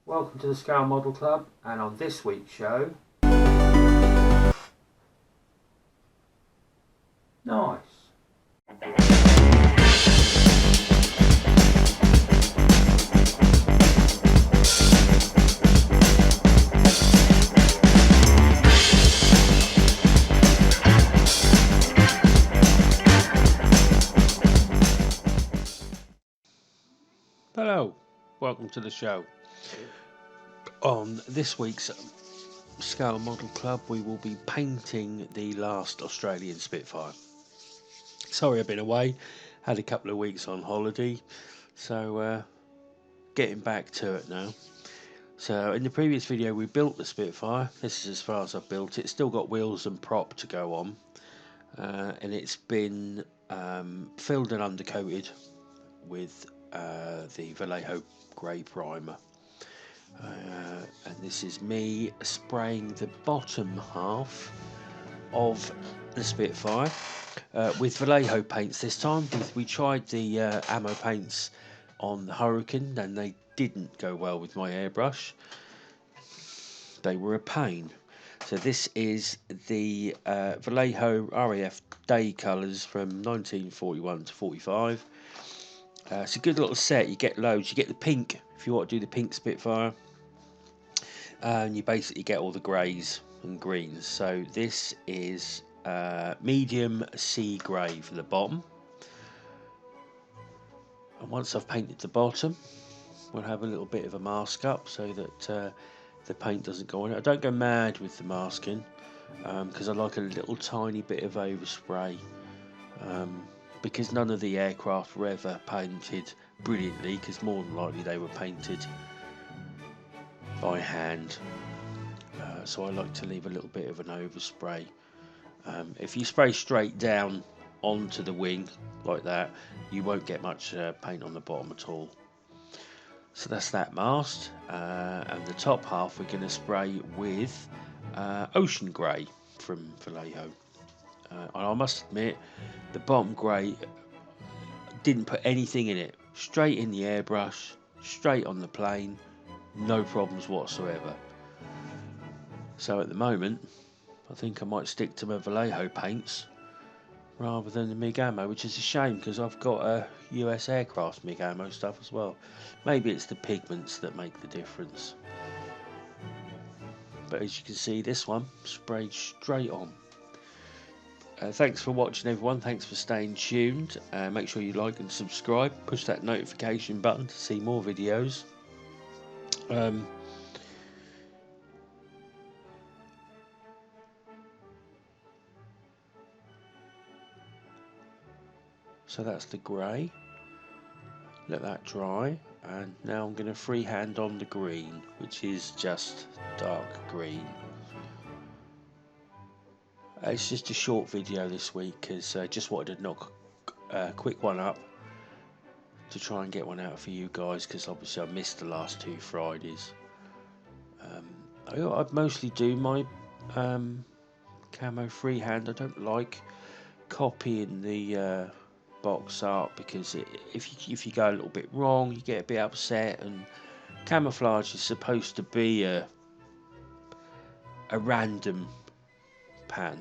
Welcome to the Scale Model Club, and on this week's show, nice. Hello, welcome to the show. On this week's Scale Model Club, we will be painting the last Australian Spitfire. Sorry I've been away, had a couple of weeks on holiday, so getting back to it now. So in the previous video we built the Spitfire. This is as far as I've built it. Still got wheels and prop to go on, and it's been filled and undercoated with the Vallejo grey primer. And this is me spraying the bottom half of the Spitfire with Vallejo paints this time. We tried the ammo paints on the Hurricane and they didn't go well with my airbrush. They were a pain. So this is the Vallejo RAF day colours from 1941 to 45. It's a good little set. You get loads. You get the pink if you want to do the pink Spitfire, and you basically get all the greys and greens. So this is medium sea grey for the bottom, and once I've painted the bottom, we'll have a little bit of a mask up so that the paint doesn't go on it. I don't go mad with the masking because I like a little tiny bit of overspray. Because none of the aircraft were ever painted brilliantly, because more than likely they were painted by hand, so I like to leave a little bit of an overspray. If you spray straight down onto the wing like that, you won't get much paint on the bottom at all. So that's that mast, and the top half we're going to spray with ocean grey from Vallejo. And I must admit, the bottom grey didn't put anything in it. Straight in the airbrush, straight on the plane, no problems whatsoever. So at the moment, I think I might stick to my Vallejo paints rather than the MIG ammo, which is a shame because I've got a US aircraft MIG ammo stuff as well. Maybe it's the pigments that make the difference. But as you can see, this one sprayed straight on. Thanks for watching, everyone. Thanks for staying tuned. Make sure you like and subscribe. Push that notification button to see more videos. So that's the grey. Let that dry, and now I'm going to freehand on the green, which is just dark green. It's just a short video this week because I just wanted to knock a quick one up to try and get one out for you guys, because obviously I missed the last 2 Fridays. I mostly do my camo freehand. I don't like copying the box art because if you go a little bit wrong, you get a bit upset, and camouflage is supposed to be a random pan.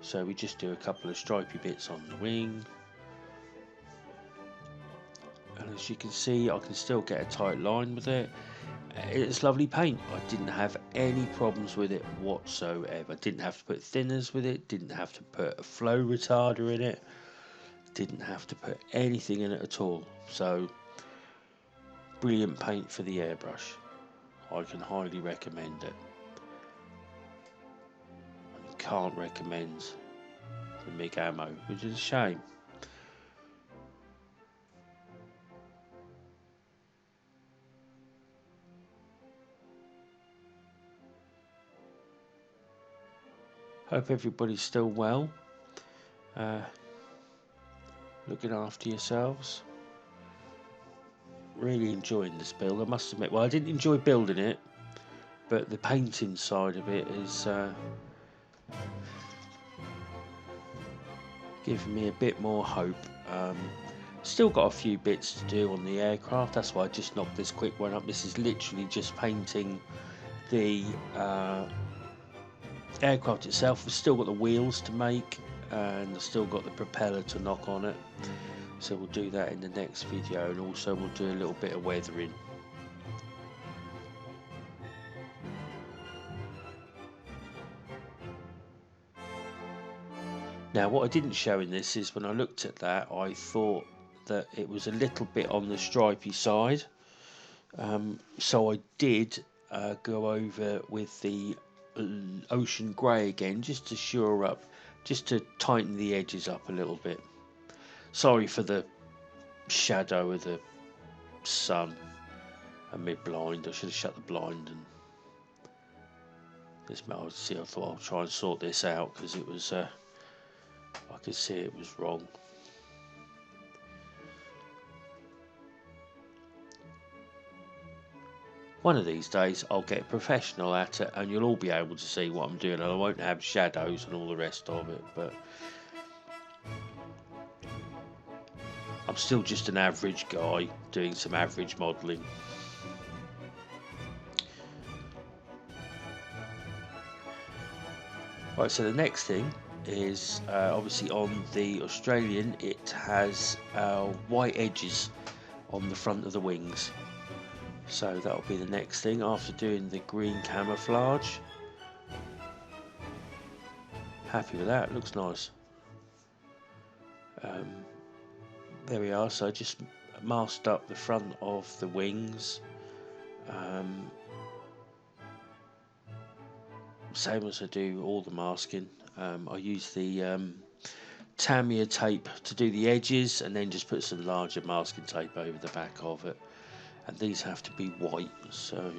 So we just do a couple of stripy bits on the wing, and as you can see, I can still get a tight line with it. It's lovely paint. I didn't have any problems with it whatsoever. Didn't have to put thinners with it, didn't have to put a flow retarder in it, didn't have to put anything in it at all. So brilliant paint for the airbrush. I can highly recommend it. Can't recommend the MIG ammo, which is a shame. Hope everybody's still well, looking after yourselves. Really enjoying this build, I must admit. Well, I didn't enjoy building it, but the painting side of it is giving me a bit more hope. Still got a few bits to do on the aircraft, that's why I just knocked this quick one up. This is literally just painting the aircraft itself. We've still got the wheels to make, and I've still got the propeller to knock on it, so we'll do that in the next video, and also we'll do a little bit of weathering. Now what I didn't show in this is when I looked at that, I thought that it was a little bit on the stripy side, so I did go over with the ocean grey again, just to shore up, just to tighten the edges up a little bit. Sorry for the shadow of the sun and my blind. I should have shut the blind. And this, I thought I'll try and sort this out, because it was I could see it was wrong. One of these days I'll get professional at it, and you'll all be able to see what I'm doing, and I won't have shadows and all the rest of it, but I'm still just an average guy doing some average modelling. Right, so the next thing is obviously on the Australian, it has white edges on the front of the wings. So that'll be the next thing after doing the green camouflage. Happy with that, looks nice. There we are, so just masked up the front of the wings. Same as I do all the masking. I use the Tamiya tape to do the edges, and then just put some larger masking tape over the back of it. And these have to be white, so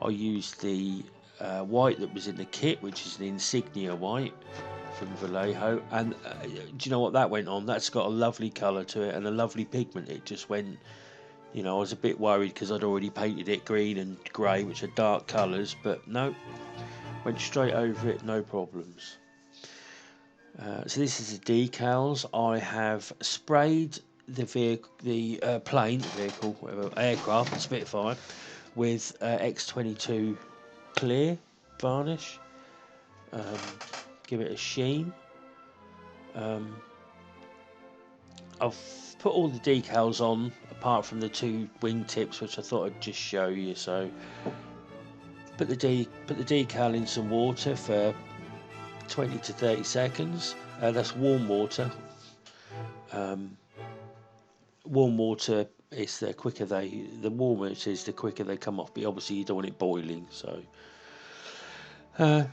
I used the white that was in the kit, which is an insignia white from Vallejo. And do you know what that went on? That's got a lovely colour to it and a lovely pigment. It just went, you know, I was a bit worried because I'd already painted it green and grey, which are dark colours, but no, went straight over it, no problems. So this is the decals. I have sprayed the vehicle, aircraft, the Spitfire, with X22 clear varnish. Give it a sheen. I've put all the decals on apart from the two wingtips, which I thought I'd just show you. So put the decal in some water for 20 to 30 seconds. That's warm water. Warm water is the quicker the warmer it is, the quicker they come off. But obviously you don't want it boiling. So I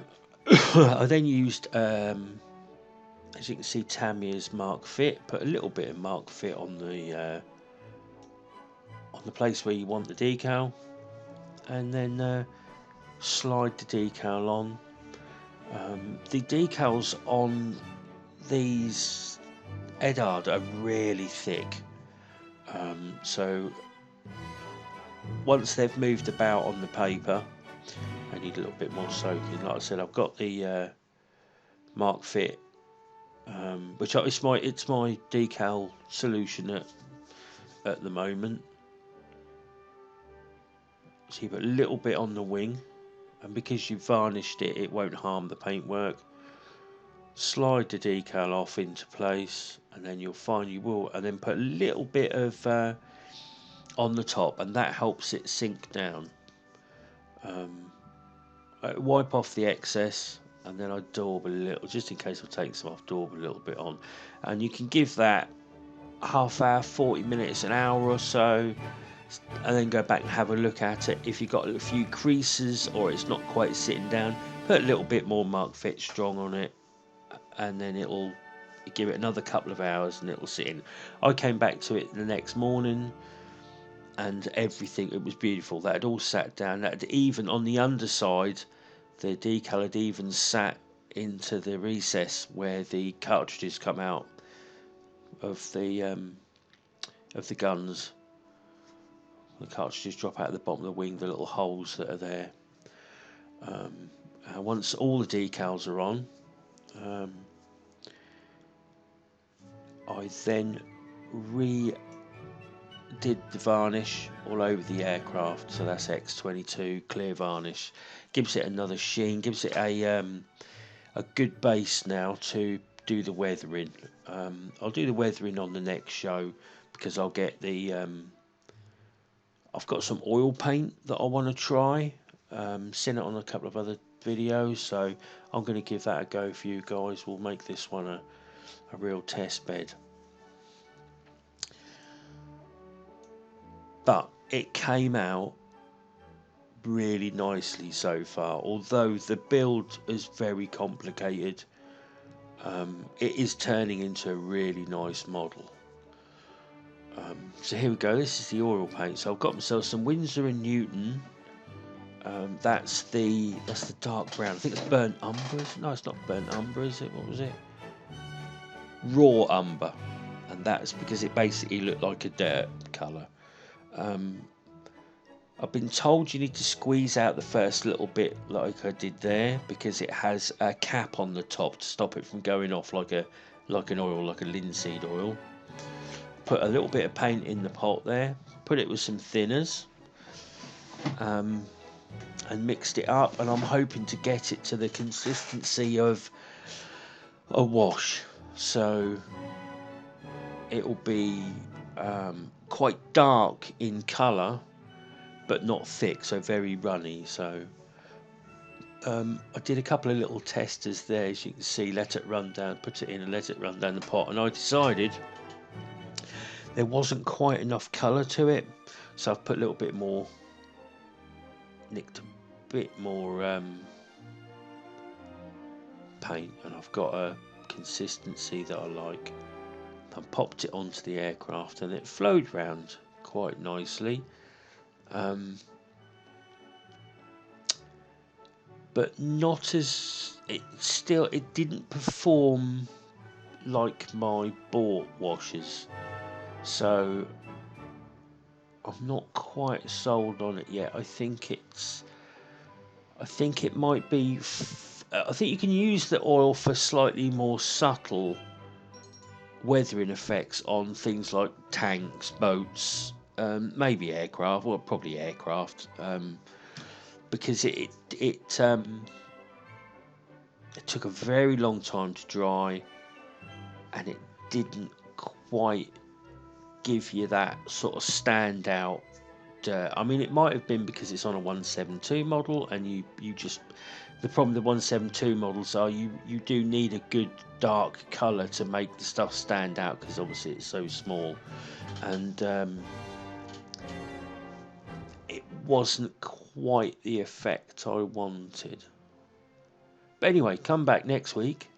then used, as you can see, Tamiya's Mark Fit. Put a little bit of Mark Fit on the place where you want the decal, and then slide the decal on. The decals on these Edard are really thick, so once they've moved about on the paper, I need a little bit more soaking. Like I said, I've got the Mark Fit, which it's my decal solution at the moment. So you put a little bit on the wing, and because you've varnished it, it won't harm the paintwork. Slide the decal off into place, and then you'll find you will, and then put a little bit of on the top, and that helps it sink down. Wipe off the excess, and then I daub a little, just in case I take some off, daub a little bit on, and you can give that half hour, 40 minutes, an hour or so, and then go back and have a look at it. If you've got a few creases or it's not quite sitting down, put a little bit more Mark Fit Strong on it, and then it'll give it another couple of hours and it'll sit in. I came back to it the next morning and everything, it was beautiful. That had all sat down. That had even on the underside, the decal had even sat into the recess where the cartridges come out of the guns. The cartridges drop out of the bottom of the wing, the little holes that are there. Once all the decals are on, I then did the varnish all over the aircraft, so that's X22 clear varnish. Gives it another sheen, gives it a good base now to do the weathering. I'll do the weathering on the next show because I'll get the I've got some oil paint that I want to try. Seen it on a couple of other videos, so I'm going to give that a go for you guys. We'll make this one a real test bed. But it came out really nicely so far, although the build is very complicated. It is turning into a really nice model. So here we go, this is the oil paint. So I've got myself some Winsor and Newton. That's the dark brown. I think it's burnt umber. No, it's not burnt umber, is it? What was it? Raw umber, and that's because it basically looked like a dirt colour. I've been told you need to squeeze out the first little bit like I did there because it has a cap on the top to stop it from going off like an oil, like a linseed oil. Put a little bit of paint in the pot there, put it with some thinners, and mixed it up, and I'm hoping to get it to the consistency of a wash, so it'll be quite dark in colour but not thick, so very runny. So I did a couple of little testers there, as you can see. Let it run down, put it in and let it run down the pot, and I decided there wasn't quite enough colour to it, so I've put a little bit more, nicked a bit more paint, and I've got a consistency that I like. I popped it onto the aircraft and it flowed round quite nicely. But not as it didn't perform like my bought washes, so I'm not quite sold on it yet. I think it might be I think you can use the oil for slightly more subtle weathering effects on things like tanks, boats, maybe aircraft, well, probably aircraft, because it took a very long time to dry, and it didn't quite give you that sort of standout. I mean, it might have been because it's on a 172 model, and you just, the problem with the 172 models are you do need a good dark colour to make the stuff stand out, because obviously it's so small, and it wasn't quite the effect I wanted. But anyway, come back next week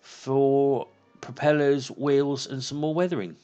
for propellers, wheels and some more weathering.